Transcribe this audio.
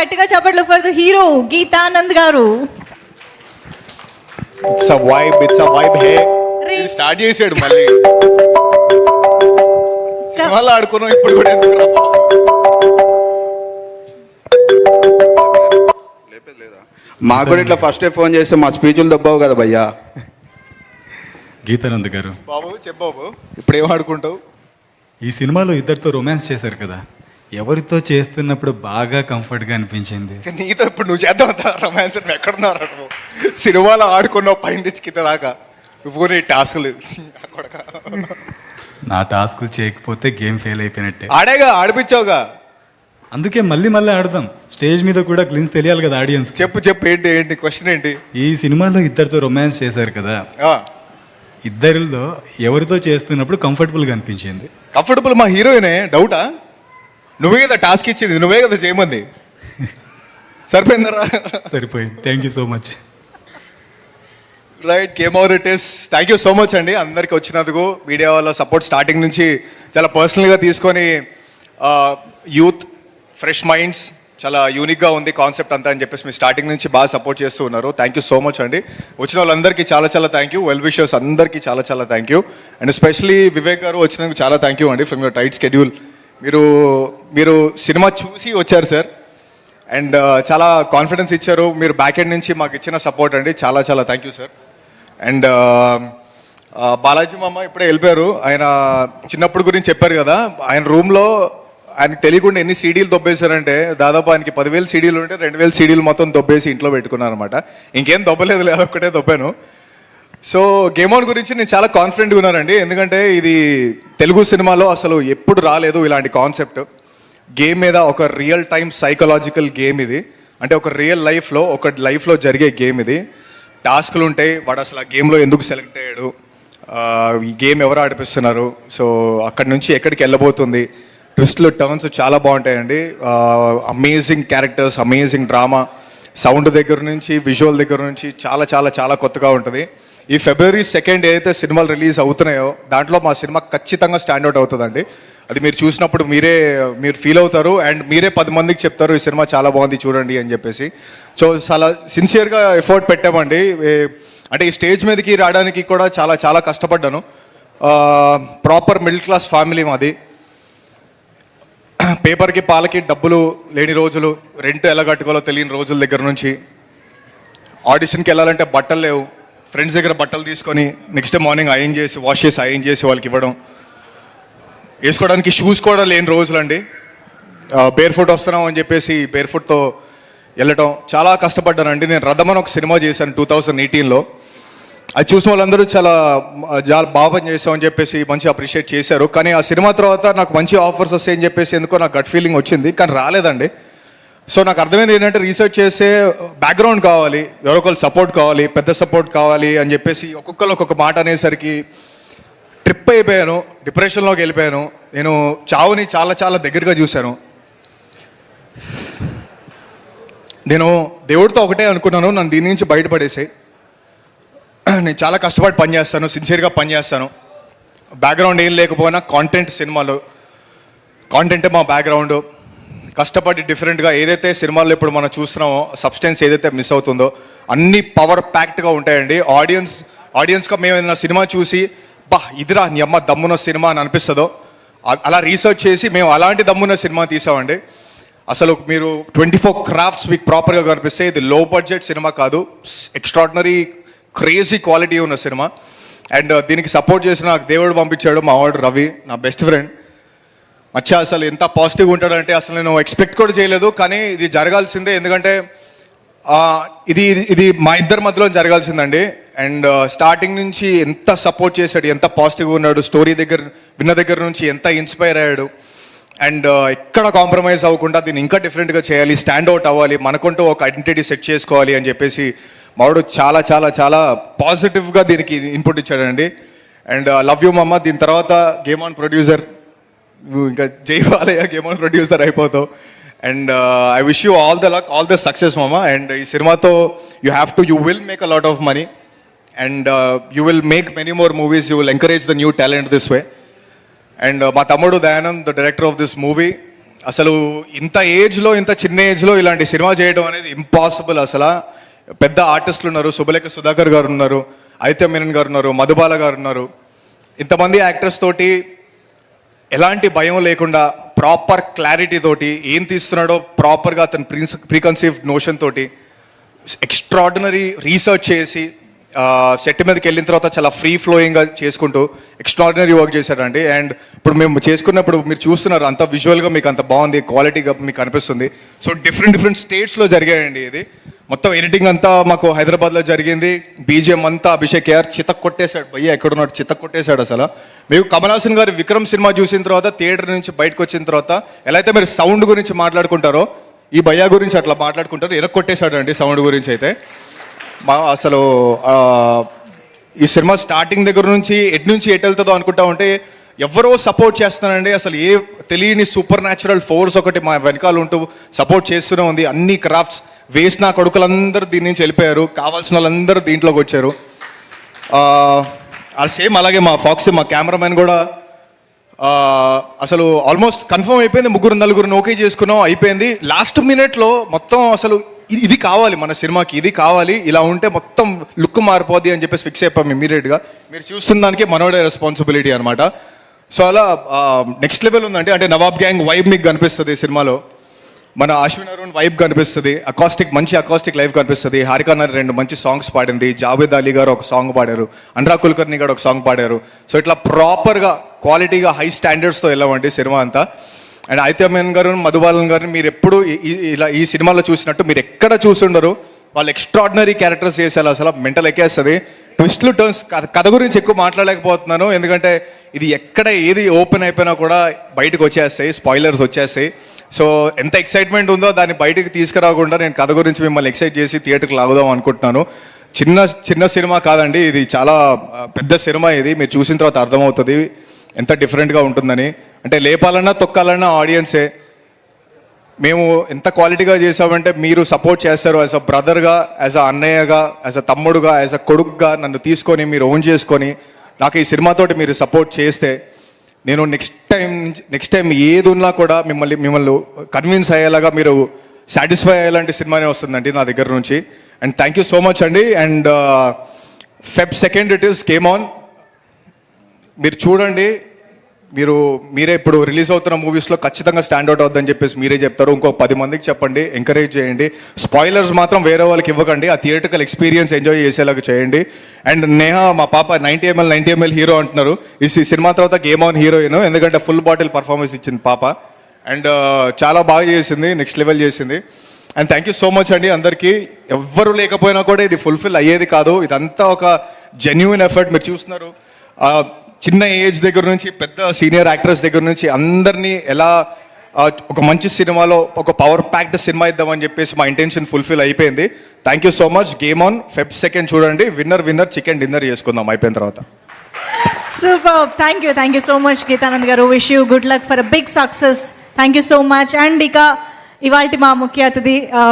గట్టిగా చప్పట్లు for the hero Geetanand గారు. It's a vibe hey. Start చేసాడు మళ్ళీ సినిమాలో ఆడుకున్నాం, ఇప్పుడు కూడా ఎందుకు రా? మాకు కూడా ఇట్లా ఫస్ట్ ఫోన్ చేస్తే మా స్పీచ్లు దబ్బావు కదా భయ్యా. గీతానంద్ గారు, బాబు చెప్పబాబు, ఇప్పుడు ఏం ఆడుకుంటావు? ఈ సినిమాలో ఇద్దరితో రొమాన్స్ చేశారు కదా, ఎవరితో చేస్తున్నప్పుడు బాగా కంఫర్ట్గా అనిపించింది? నీతో ఇప్పుడు నువ్వు చేద్దాం రొమాన్స్. ఎక్కడున్నారు నువ్వు? సినిమాలో ఆడుకున్నావు పైన తెచ్చి కింద దాకా. నువ్వు నీ టాస్క్లు నా టాస్క్లు చేయకపోతే గేమ్ ఫెయిల్ అయిపోయినట్టే. ఆడేగా, ఆడిపించావుగా. అందుకే మళ్ళీ ఆడదాం. స్టేజ్ మీద కూడా క్లిన్స్ తెలియాలి కదా ఆడియన్స్. చెప్పు ఏంటి క్వశ్చన్ ఏంటి? ఈ సినిమాలో ఇద్దరితో రొమాన్స్ చేశారు కదా, ఇద్దరిలో ఎవరితో చేస్తున్నప్పుడు కంఫర్టబుల్గా అనిపించింది? కంఫర్టబుల్ మా హీరోయినే. డౌటా? నువ్వే కదా టాస్క్ ఇచ్చింది, నువ్వే కదా చేయమంది. సరిపోయిందరా? సరిపోయింది. Thank you so much. Right, game over it is. Thank you so much అండి అందరికి వచ్చినందుకు. మీడియా వాళ్ళ సపోర్ట్ స్టార్టింగ్ నుంచి చాలా పర్సనల్గా తీసుకొని, యూత్ ఫ్రెష్ మైండ్స్, చాలా యూనిక్గా ఉంది కాన్సెప్ట్ అంతా అని చెప్పేసి మీరు స్టార్టింగ్ నుంచి బాగా సపోర్ట్ చేస్తూ ఉన్నారు. థ్యాంక్ యూ సో మచ్ అండి. వచ్చిన వాళ్ళందరికీ చాలా థ్యాంక్ యూ. వెల్ విషర్స్ అందరికీ చాలా thank you. And especially Vivek గారు వచ్చినందుకు చాలా థ్యాంక్ యూ అండి. ఫ్రమ్ యువర్ టైట్ స్కెడ్యూల్ మీరు సినిమా చూసి వచ్చారు సార్. అండ్ చాలా కాన్ఫిడెన్స్ ఇచ్చారు. మీరు బ్యాక్ ఎండ్ నుంచి మాకు ఇచ్చిన సపోర్ట్ అండి, చాలా thank you sir. And Balaji మామ ఇప్పుడే వెళ్ళిపోయారు. ఆయన చిన్నప్పుడు గురించి చెప్పారు కదా, ఆయన రూమ్లో ఆయనకి తెలియకుండా ఎన్ని సీడీలు దొబ్బేశారంటే, దాదాపు ఆయనకి 10,000 సీడీలు ఉంటే 2,000 సీడీలు మొత్తం దొబ్బేసి ఇంట్లో పెట్టుకున్నారు అనమాట. ఇంకేం దొబ్బలేదు, అదొక్కటే దొబ్బాను. సో గేమ్ ఆన్ గురించి నేను చాలా కాన్ఫిడెంట్గా ఉన్నానండి, ఎందుకంటే ఇది తెలుగు సినిమాలో అసలు ఎప్పుడు రాలేదు ఇలాంటి కాన్సెప్ట్. గేమ్ మీద ఒక రియల్ టైమ్ సైకలాజికల్ గేమ్ ఇది. అంటే ఒక రియల్ లైఫ్లో జరిగే గేమ్ ఇది. టాస్క్లు ఉంటాయి, వాడు అసలు ఆ గేమ్లో ఎందుకు సెలెక్ట్ అయ్యాడు, ఈ గేమ్ ఎవరు ఆడిపిస్తున్నారు, సో అక్కడి నుంచి ఎక్కడికి వెళ్ళబోతుంది, ట్విస్ట్లు టర్న్స్ చాలా బాగుంటాయండి. Amazing characters, amazing drama, sound దగ్గర నుంచి విజువల్ దగ్గర నుంచి చాలా కొత్తగా ఉంటుంది. ఈ February 2 ఏదైతే సినిమాలు రిలీజ్ అవుతున్నాయో దాంట్లో మా సినిమా ఖచ్చితంగా స్టాండ్అవుట్ అవుతుందండి. అది మీరు చూసినప్పుడు మీరు ఫీల్ అవుతారు. అండ్ మీరే 10 మందికి చెప్తారు ఈ సినిమా చాలా బాగుంది చూడండి అని చెప్పేసి. సో చాలా సిన్సియర్గా ఎఫర్ట్ పెట్టామండి. అంటే ఈ స్టేజ్ మీదకి రావడానికి కూడా చాలా కష్టపడ్డాను. ప్రాపర్ మిడిల్ క్లాస్ ఫ్యామిలీ మాది. పేపర్కి పాలకి డబ్బులు లేని రోజులు, రెంట్ ఎలా కట్టుకోవాలో తెలియని రోజుల దగ్గర నుంచి, ఆడిషన్కి వెళ్ళాలంటే బట్టలు లేవు, ఫ్రెండ్స్ దగ్గర బట్టలు తీసుకొని నెక్స్ట్ డే మార్నింగ్ వాష్ చేసి ఐరన్ చేసి వాళ్ళకి ఇవ్వడం, వేసుకోవడానికి షూస్ కూడా లేని రోజులండి. బేర్ ఫుట్ వస్తున్నాం అని చెప్పేసి బేర్ ఫుట్తో వెళ్ళటం చాలా కష్టపడ్డానండి. నేను రథమని ఒక సినిమా చేశాను 2018లో. అది చూసిన వాళ్ళందరూ చాలా బాగా పని చేసామని చెప్పేసి మంచి అప్రిషియేట్ చేశారు. కానీ ఆ సినిమా తర్వాత నాకు మంచి ఆఫర్స్ వస్తాయని చెప్పేసి ఎందుకో నాకు గట్ ఫీలింగ్ వచ్చింది, కానీ రాలేదండి. సో నాకు అర్థమైంది ఏంటంటే రీసెర్చ్ చేసే బ్యాక్గ్రౌండ్ కావాలి, ఎవరొకరు సపోర్ట్ కావాలి, పెద్ద సపోర్ట్ కావాలి అని చెప్పేసి ఒక్కొక్కరు ఒక్కొక్క మాట అనేసరికి ట్రిప్ అయిపోయాను, డిప్రెషన్లోకి వెళ్ళిపోయాను. నేను చావుని చాలా దగ్గరగా చూశాను. నేను దేవుడితో ఒకటే అనుకున్నాను, నన్ను దీని నుంచి బయటపడేసి నేను చాలా కష్టపడి పనిచేస్తాను, సిన్సియర్గా పనిచేస్తాను. బ్యాక్గ్రౌండ్ ఏం లేకపోయినా సినిమాలో కాంటెంటే మా బ్యాక్గ్రౌండ్. కష్టపడి డిఫరెంట్గా ఏదైతే సినిమాల్లో ఇప్పుడు మనం చూస్తున్నామో సబ్స్టెన్స్ ఏదైతే మిస్ అవుతుందో అన్ని పవర్ ప్యాక్డ్గా ఉంటాయండి. ఆడియన్స్గా మేము ఏదైనా సినిమా చూసి ఇదిరా నీ అమ్మ దమ్మున్న సినిమా అని అనిపిస్తుందో అలా రీసెర్చ్ చేసి మేము అలాంటి దమ్మున్న సినిమా తీసామండి. అసలు మీరు 24 క్రాఫ్ట్స్ మీకు ప్రాపర్గా కనిపిస్తే ఇది లో బడ్జెట్ సినిమా కాదు, ఎక్స్ట్రాడినరీ క్రేజీ క్వాలిటీ ఉన్న సినిమా. అండ్ దీనికి సపోర్ట్ చేసిన నాకు దేవుడు పంపించాడు, మా వాడు రవి, నా బెస్ట్ ఫ్రెండ్. మచ్చా అసలు ఎంత పాజిటివ్గా ఉంటాడంటే అసలు నేను ఎక్స్పెక్ట్ కూడా చేయలేదు, కానీ ఇది జరగాల్సిందే. ఎందుకంటే ఇది మా ఇద్దరి మధ్యలో జరగాల్సిందండి. అండ్ స్టార్టింగ్ నుంచి ఎంత సపోర్ట్ చేశాడు, ఎంత పాజిటివ్గా ఉన్నాడు, స్టోరీ విన్న దగ్గర నుంచి ఎంత ఇన్స్పైర్ అయ్యాడు. అండ్ ఎక్కడ కాంప్రమైజ్ అవ్వకుండా దీన్ని ఇంకా డిఫరెంట్గా చేయాలి, స్టాండ్అవుట్ అవ్వాలి, మనకుంటూ ఒక ఐడెంటిటీ సెట్ చేసుకోవాలి అని చెప్పేసి మావాడు చాలా పాజిటివ్గా దీనికి ఇన్పుట్ ఇచ్చాడండి. అండ్ లవ్ యూ మమ్మ. దీని తర్వాత గేమ్ ఆన్ ప్రొడ్యూసర్, ఇంకా జైవాలయ గేమ్ ఆన్ ప్రొడ్యూసర్ అయిపోతావు. And I wish you all the luck, all the success మమ్మ. అండ్ ఈ సినిమాతో you will make a lot of money and you will make many more movies, you will encourage the new talent this way. And మా తమ్ముడు Dayanand, the director of this movie, అసలు ఇంత ఏజ్లో, ఇంత చిన్న ఏజ్లో ఇలాంటి సినిమా చేయడం అనేది ఇంపాసిబుల్. అసలు పెద్ద ఆర్టిస్టులు ఉన్నారు, శుభలేఖ సుధాకర్ గారు ఉన్నారు, ఆదిత్య మీనన్ గారు ఉన్నారు, మధుబాల గారు ఉన్నారు. ఇంతమంది యాక్టర్స్ తోటి ఎలాంటి భయం లేకుండా ప్రాపర్ క్లారిటీ తోటి ఏం తీస్తున్నాడో ప్రాపర్గా అతను ప్రీకన్సీవ్డ్ నోషన్ తోటి ఎక్స్ట్రాడినరీ రీసెర్చ్ చేసి సెట్ మీదకి వెళ్ళిన తర్వాత చాలా ఫ్రీ ఫ్లోయింగ్గా చేసుకుంటూ ఎక్స్ట్రాడినరీ వర్క్ చేశాడండి. అండ్ ఇప్పుడు మేము చేసుకున్నప్పుడు మీరు చూస్తున్నారు, అంత విజువల్గా మీకు అంత బాగుంది, క్వాలిటీగా మీకు అనిపిస్తుంది. సో డిఫరెంట్ స్టేట్స్లో జరిగాయండి. ఇది మొత్తం ఎడిటింగ్ అంతా మాకు హైదరాబాద్లో జరిగింది. బీజిఎం అంతా అభిషేక్ యార్ చితక్ కొట్టేశాడు. భయ్య ఎక్కడున్నాడు, చితక్ కొట్టేశాడు. అసలు మేము కమల్ హాసన్ గారి విక్రమ్ సినిమా చూసిన తర్వాత థియేటర్ నుంచి బయటకు వచ్చిన తర్వాత ఎలా అయితే మీరు సౌండ్ గురించి మాట్లాడుకుంటారో, ఈ భయ్య గురించి అట్లా మాట్లాడుకుంటారు. ఎనక్ కొట్టేశాడు అండి సౌండ్ గురించి అయితే. అసలు ఈ సినిమా స్టార్టింగ్ దగ్గర నుంచి ఎటు వెళ్తుందో అనుకుంటా ఉంటే ఎవరో సపోర్ట్ చేస్తున్నారండి. అసలు ఏ తెలియని సూపర్ న్యాచురల్ ఫోర్స్ ఒకటి మా వెనకాల ఉంటూ సపోర్ట్ చేస్తూనే ఉంది. అన్ని క్రాఫ్ట్స్ వేస్ట్ నా కొడుకులందరూ దీని నుంచి వెళ్ళిపోయారు, కావాల్సిన వాళ్ళందరూ దీంట్లోకి వచ్చారు. సేమ్ అలాగే మా ఫాక్సీ, మా కెమెరామెన్ కూడా అసలు ఆల్మోస్ట్ కన్ఫర్మ్ అయిపోయింది. 3-4 ఓకే చేసుకున్నాం, అయిపోయింది. లాస్ట్ మినిట్లో మొత్తం అసలు ఇది కావాలి మన సినిమాకి, ఇది కావాలి, ఇలా ఉంటే మొత్తం లుక్ మారిపోద్ది అని చెప్పేసి ఫిక్స్ అయిపోయాం ఇమీడియట్గా. మీరు చూస్తున్న దానికి మనోడే రెస్పాన్సిబిలిటీ అనమాట. సో అలా నెక్స్ట్ లెవెల్ ఉందండి. అంటే నవాబ్ గ్యాంగ్ వైబ్ మీకు కనిపిస్తుంది సినిమాలో, మన అశ్విన్ అరుణ్ వైబ్ కనిపిస్తుంది, మంచి అకాస్టిక్ లైవ్ కనిపిస్తుంది. హారికా నారి 2 మంచి సాంగ్స్ పాడింది, జావేద్ అలీ గారు ఒక సాంగ్ పాడారు, అనురాగ్ కుల్కర్ని గారు ఒక సాంగ్ పాడారు. సో ఇట్లా ప్రాపర్గా క్వాలిటీగా హై స్టాండర్డ్స్తో వెళ్ళామండి సినిమా అంతా. అండ్ ఆదిత్య మీనన్ గారు, మధుబాలన్ గారిని మీరు ఎప్పుడు ఇలా ఈ సినిమాలో చూసినట్టు మీరు ఎక్కడ చూసుండరు. వాళ్ళు ఎక్స్ట్రాడినరీ క్యారెక్టర్స్ చేశారు. అసలు మెంటల్ ఎక్కేస్తుంది. ట్విస్ట్లు టర్న్స్, కథ గురించి ఎక్కువ మాట్లాడలేకపోతున్నాను, ఎందుకంటే ఇది ఎక్కడ ఏది ఓపెన్ అయిపోయినా కూడా బయటకు వచ్చేస్తాయి, స్పాయిలర్స్ వచ్చేస్తాయి. సో ఎంత ఎక్సైట్మెంట్ ఉందో దాన్ని బయటకు తీసుకురాకుండా నేను కథ గురించి మిమ్మల్ని ఎక్సైట్ చేసి థియేటర్కి లాగుదాం అనుకుంటున్నాను. చిన్న సినిమా కాదండి, ఇది చాలా పెద్ద సినిమా. ఇది మీరు చూసిన తర్వాత అర్థమవుతుంది ఎంత డిఫరెంట్గా ఉంటుందని. అంటే లేపాలన్నా తొక్కాలన్నా ఆడియన్సే. మేము ఎంత క్వాలిటీగా చేసామంటే మీరు సపోర్ట్ చేస్తారు. యాజ్ అ బ్రదర్గా, యాజ్ అ అన్నయ్యగా, యాజ్ అ తమ్ముడుగా, యాజ్ అ కొడుకుగా నన్ను తీసుకొని మీరు ఓన్ చేసుకొని నాకు ఈ సినిమాతోటి మీరు సపోర్ట్ చేస్తే నేను నెక్స్ట్ టైం ఏది ఉన్నా కూడా మిమ్మల్ని కన్విన్స్ అయ్యేలాగా, మీరు సాటిస్ఫై అయ్యేలాంటి సినిమానే వస్తుందండి నా దగ్గర నుంచి. And thank you so much అండి. And Feb 2 it is game on. మీరు చూడండి, మీరే ఇప్పుడు రిలీజ్ అవుతున్న మూవీస్లో ఖచ్చితంగా స్టాండ్అవుట్ అవుద్దని చెప్పేసి మీరే చెప్తారు. ఇంకో 10 మందికి చెప్పండి, ఎంకరేజ్ చేయండి. స్పాయిలర్స్ మాత్రం వేరే వాళ్ళకి ఇవ్వకండి, ఆ థియేటర్కల్ ఎక్స్పీరియన్స్ ఎంజాయ్ చేసేలాగా చేయండి. అండ్ నేహా, మా పాప 90 ml హీరో అంటున్నారు. ఈ సినిమా తర్వాత గేమ్ ఆన్ హీరోయిన్, ఎందుకంటే ఫుల్ బాటిల్ పర్ఫార్మెన్స్ ఇచ్చింది పాప. అండ్ చాలా బాగా చేసింది, నెక్స్ట్ లెవెల్ చేసింది. And thank you so much అండి అందరికీ. ఎవ్వరు లేకపోయినా కూడా ఇది ఫుల్ఫిల్ అయ్యేది కాదు. ఇదంతా ఒక జెన్యూన్ ఎఫర్ట్. మీరు చూస్తున్నారు, చిన్న ఏజ్ దగ్గర నుంచి పెద్ద సీనియర్ యాక్టర్స్ దగ్గర నుంచి అందరినీ ఎలా ఒక మంచి సినిమాలో ఒక పవర్ ప్యాక్డ్ సినిమా ఇద్దామని చెప్పేసి మా ఇంటెన్షన్ ఫుల్ఫిల్ అయిపోయింది. Thank you so much. Game on Feb 2 చూడండి. విన్నర్ చికెన్ డిన్నర్ చేసుకుందాం అయిపోయిన తర్వాత. Super. Thank you so much Geethanand garu. Wish you good luck for a big success. Thank you so much. And ఇక ఇవాల్టి మా ముఖ్య అతిథి